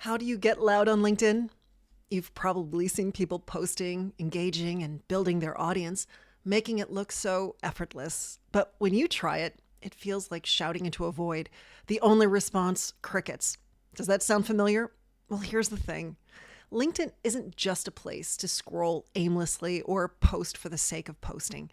How do you get loud on LinkedIn? You've probably seen people posting, engaging, and building their audience, making it look so effortless. But when you try it, it feels like shouting into a void. The only response, crickets. Does that sound familiar? Well, here's the thing. LinkedIn isn't just a place to scroll aimlessly or post for the sake of posting.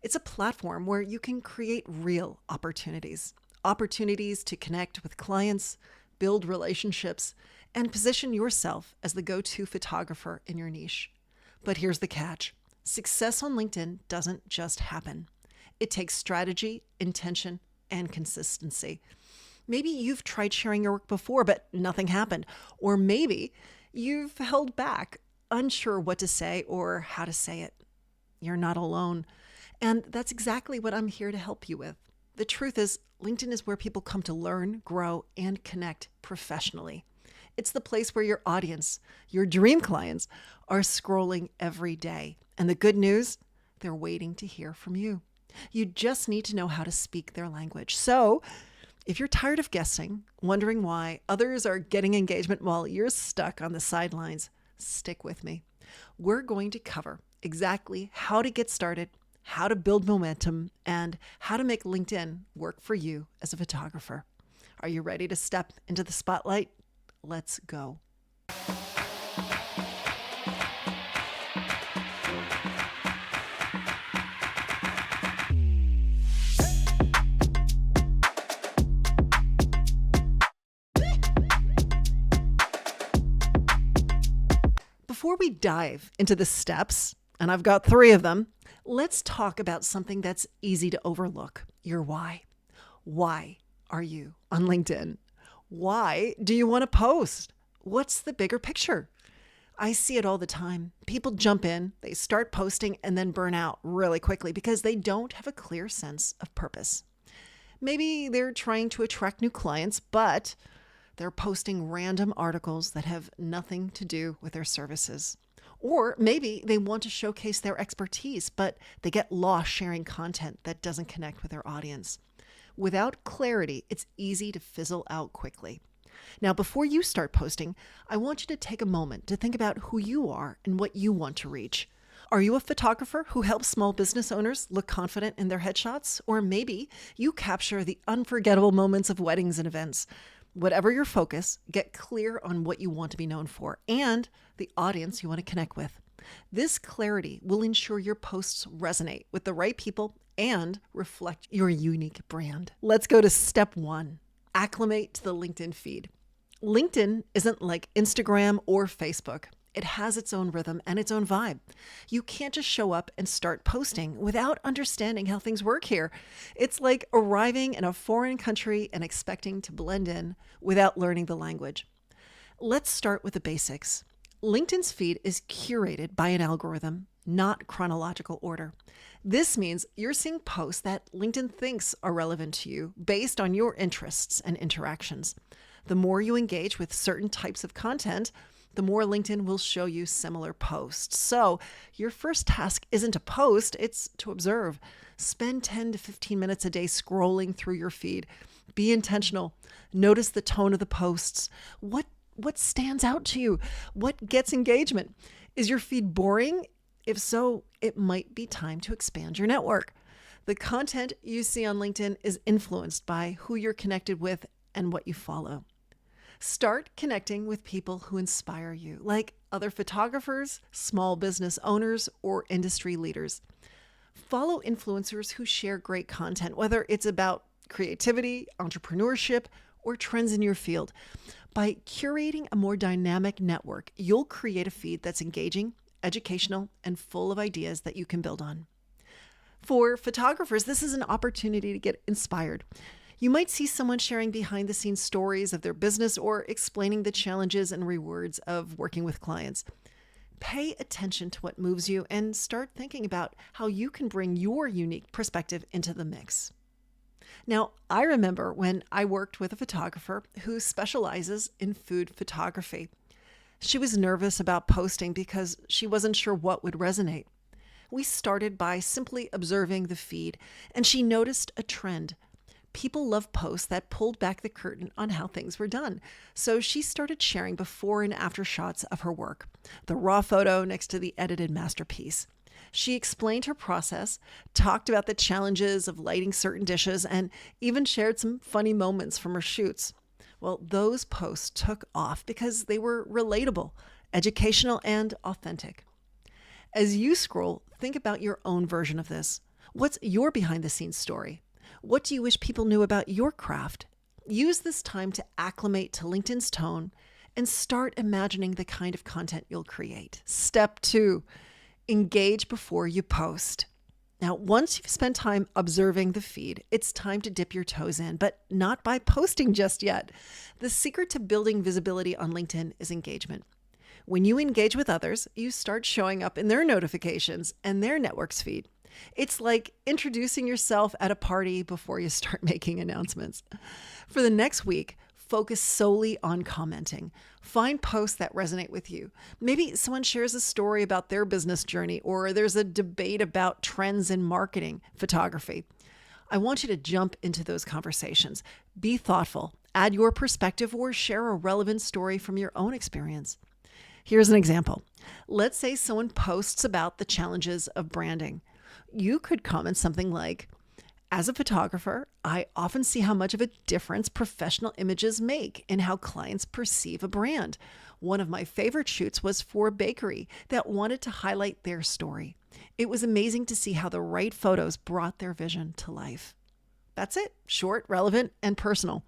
It's a platform where you can create real opportunities to connect with clients, build relationships, and position yourself as the go-to photographer in your niche. But here's the catch. Success on LinkedIn doesn't just happen. It takes strategy, intention, and consistency. Maybe you've tried sharing your work before, but nothing happened. Or maybe you've held back, unsure what to say or how to say it. You're not alone. And that's exactly what I'm here to help you with. The truth is, LinkedIn is where people come to learn, grow, and connect professionally. It's the place where your audience, your dream clients, are scrolling every day. And the good news, they're waiting to hear from you. You just need to know how to speak their language. So, if you're tired of guessing, wondering why others are getting engagement while you're stuck on the sidelines, stick with me. We're going to cover exactly how to get started, how to build momentum, and how to make LinkedIn work for you as a photographer. Are you ready to step into the spotlight? Let's go. Before we dive into the steps, and I've got 3 of them, let's talk about something that's easy to overlook, your why. Why are you on LinkedIn? Why do you want to post? What's the bigger picture? I see it all the time. People jump in, they start posting, and then burn out really quickly because they don't have a clear sense of purpose. Maybe they're trying to attract new clients, but they're posting random articles that have nothing to do with their services. Or maybe they want to showcase their expertise, but they get lost sharing content that doesn't connect with their audience. Without clarity, it's easy to fizzle out quickly. Now, before you start posting, I want you to take a moment to think about who you are and what you want to reach. Are you a photographer who helps small business owners look confident in their headshots? Or maybe you capture the unforgettable moments of weddings and events. Whatever your focus, get clear on what you want to be known for and the audience you want to connect with. This clarity will ensure your posts resonate with the right people and reflect your unique brand. Let's go to step 1. Acclimate to the LinkedIn feed. LinkedIn isn't like Instagram or Facebook. It has its own rhythm and its own vibe. You can't just show up and start posting without understanding how things work here. It's like arriving in a foreign country and expecting to blend in without learning the language. Let's start with the basics. LinkedIn's feed is curated by an algorithm, not chronological order. This means you're seeing posts that LinkedIn thinks are relevant to you based on your interests and interactions. The more you engage with certain types of content, the more LinkedIn will show you similar posts. So your first task isn't to post, it's to observe. Spend 10 to 15 minutes a day scrolling through your feed. Be intentional. Notice the tone of the posts. What stands out to you? What gets engagement? Is your feed boring? If so, it might be time to expand your network. The content you see on LinkedIn is influenced by who you're connected with and what you follow. Start connecting with people who inspire you, like other photographers, small business owners, or industry leaders. Follow influencers who share great content, whether it's about creativity, entrepreneurship, or trends in your field. By curating a more dynamic network, you'll create a feed that's engaging, educational, and full of ideas that you can build on. For photographers, this is an opportunity to get inspired. You might see someone sharing behind the scenes stories of their business or explaining the challenges and rewards of working with clients. Pay attention to what moves you and start thinking about how you can bring your unique perspective into the mix. Now, I remember when I worked with a photographer who specializes in food photography. She was nervous about posting because she wasn't sure what would resonate. We started by simply observing the feed, and she noticed a trend. People love posts that pulled back the curtain on how things were done. So she started sharing before and after shots of her work, the raw photo next to the edited masterpiece. She explained her process, talked about the challenges of lighting certain dishes, and even shared some funny moments from her shoots. Well, those posts took off because they were relatable, educational, and authentic. As you scroll, think about your own version of this. What's your behind the scenes story? What do you wish people knew about your craft? Use this time to acclimate to LinkedIn's tone and start imagining the kind of content you'll create. Step 2, engage before you post. Now, once you've spent time observing the feed, it's time to dip your toes in, but not by posting just yet. The secret to building visibility on LinkedIn is engagement. When you engage with others, you start showing up in their notifications and their network's feed. It's like introducing yourself at a party before you start making announcements. For the next week, focus solely on commenting. Find posts that resonate with you. Maybe someone shares a story about their business journey, or there's a debate about trends in marketing, photography. I want you to jump into those conversations. Be thoughtful, add your perspective, or share a relevant story from your own experience. Here's an example. Let's say someone posts about the challenges of branding. You could comment something like, as a photographer, I often see how much of a difference professional images make in how clients perceive a brand. One of my favorite shoots was for a bakery that wanted to highlight their story. It was amazing to see how the right photos brought their vision to life. That's it. Short, relevant, and personal.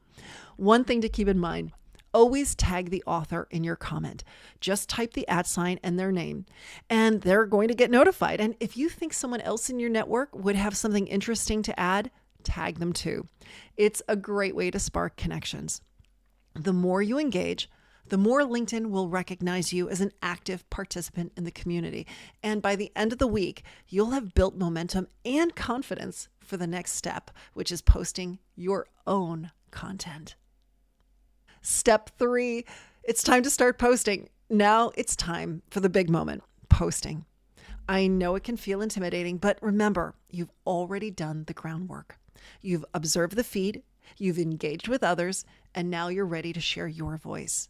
One thing to keep in mind. Always tag the author in your comment. Just type the @ and their name, and they're going to get notified. And if you think someone else in your network would have something interesting to add, tag them too. It's a great way to spark connections. The more you engage, the more LinkedIn will recognize you as an active participant in the community. And by the end of the week, you'll have built momentum and confidence for the next step, which is posting your own content. Step 3, it's time to start posting. Now it's time for the big moment, posting. I know it can feel intimidating, but remember, you've already done the groundwork. You've observed the feed, you've engaged with others, and now you're ready to share your voice.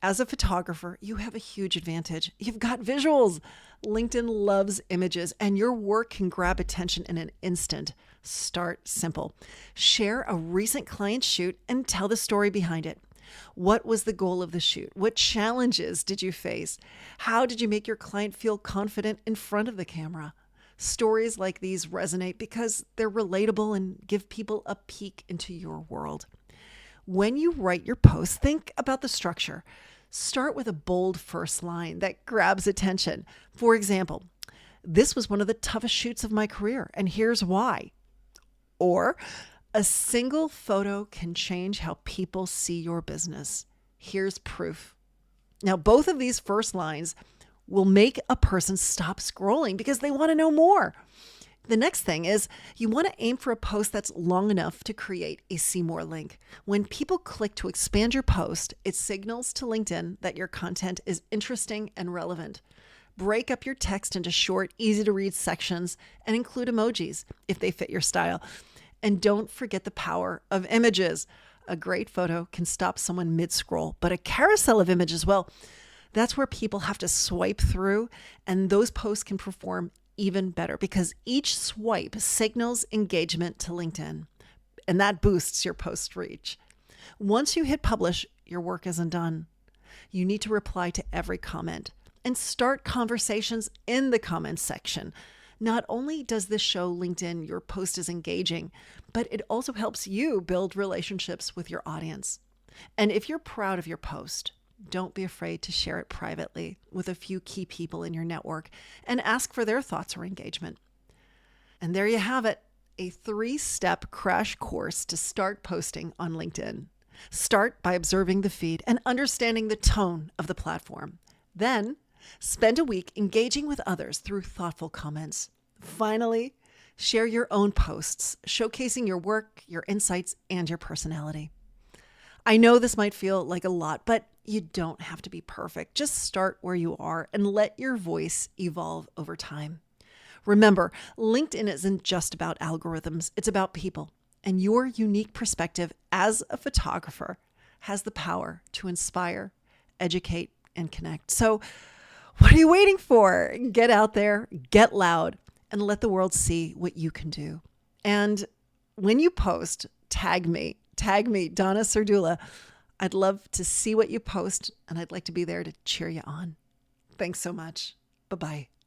As a photographer, you have a huge advantage. You've got visuals. LinkedIn loves images, and your work can grab attention in an instant. Start simple. Share a recent client shoot and tell the story behind it. What was the goal of the shoot? What challenges did you face? How did you make your client feel confident in front of the camera? Stories like these resonate because they're relatable and give people a peek into your world. When you write your post, think about the structure. Start with a bold first line that grabs attention. For example, this was one of the toughest shoots of my career, and here's why. Or, a single photo can change how people see your business. Here's proof. Now, both of these first lines will make a person stop scrolling because they want to know more. The next thing is you want to aim for a post that's long enough to create a see more link. When people click to expand your post, it signals to LinkedIn that your content is interesting and relevant. Break up your text into short, easy to read sections and include emojis if they fit your style. And don't forget the power of images. A great photo can stop someone mid-scroll, but a carousel of images, well, that's where people have to swipe through, and those posts can perform even better because each swipe signals engagement to LinkedIn, and that boosts your post reach. Once you hit publish, your work isn't done. You need to reply to every comment and start conversations in the comments section. Not only does this show LinkedIn your post is engaging, but it also helps you build relationships with your audience. And if you're proud of your post, don't be afraid to share it privately with a few key people in your network and ask for their thoughts or engagement. And there you have it, a 3-step crash course to start posting on LinkedIn. Start by observing the feed and understanding the tone of the platform. Then, spend a week engaging with others through thoughtful comments. Finally, share your own posts, showcasing your work, your insights, and your personality. I know this might feel like a lot, but you don't have to be perfect. Just start where you are and let your voice evolve over time. Remember, LinkedIn isn't just about algorithms. It's about people. And your unique perspective as a photographer has the power to inspire, educate, and connect. So, what are you waiting for? Get out there, get loud, and let the world see what you can do. And when you post, tag me, Donna Serdula. I'd love to see what you post, and I'd like to be there to cheer you on. Thanks so much. Bye-bye.